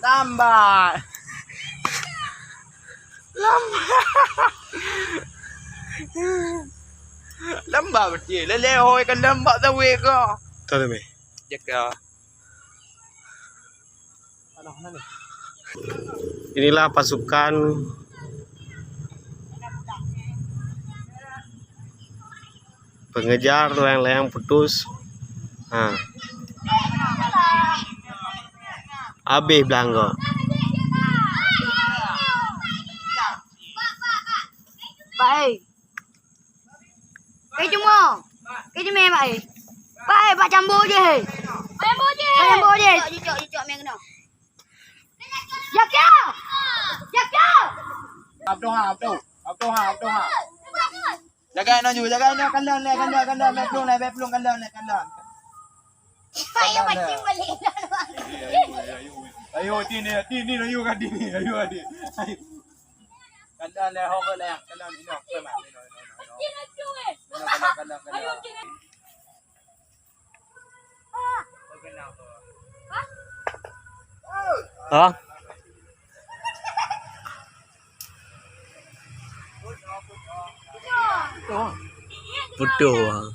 Lambat. Lambat betul. Lelehoi kan lambat tahu ke? Tahu tak, Mei? Jaga. Inilah pasukan pengejar layang-layang putus. Habis belangga. Baik. Cuma. Cuma baik. Baik, Pak campur je. Campur je. Campur je. Cicak main kena. Jaga. Jaga. Abdul ha. Jaga nak ju, jaga nak kandang beplong kandang. Ayo macam balik. Ayo tini ayo adi. Kandang le ho le kandang ni nak ke mak. Kandang. Hah? Bodoh.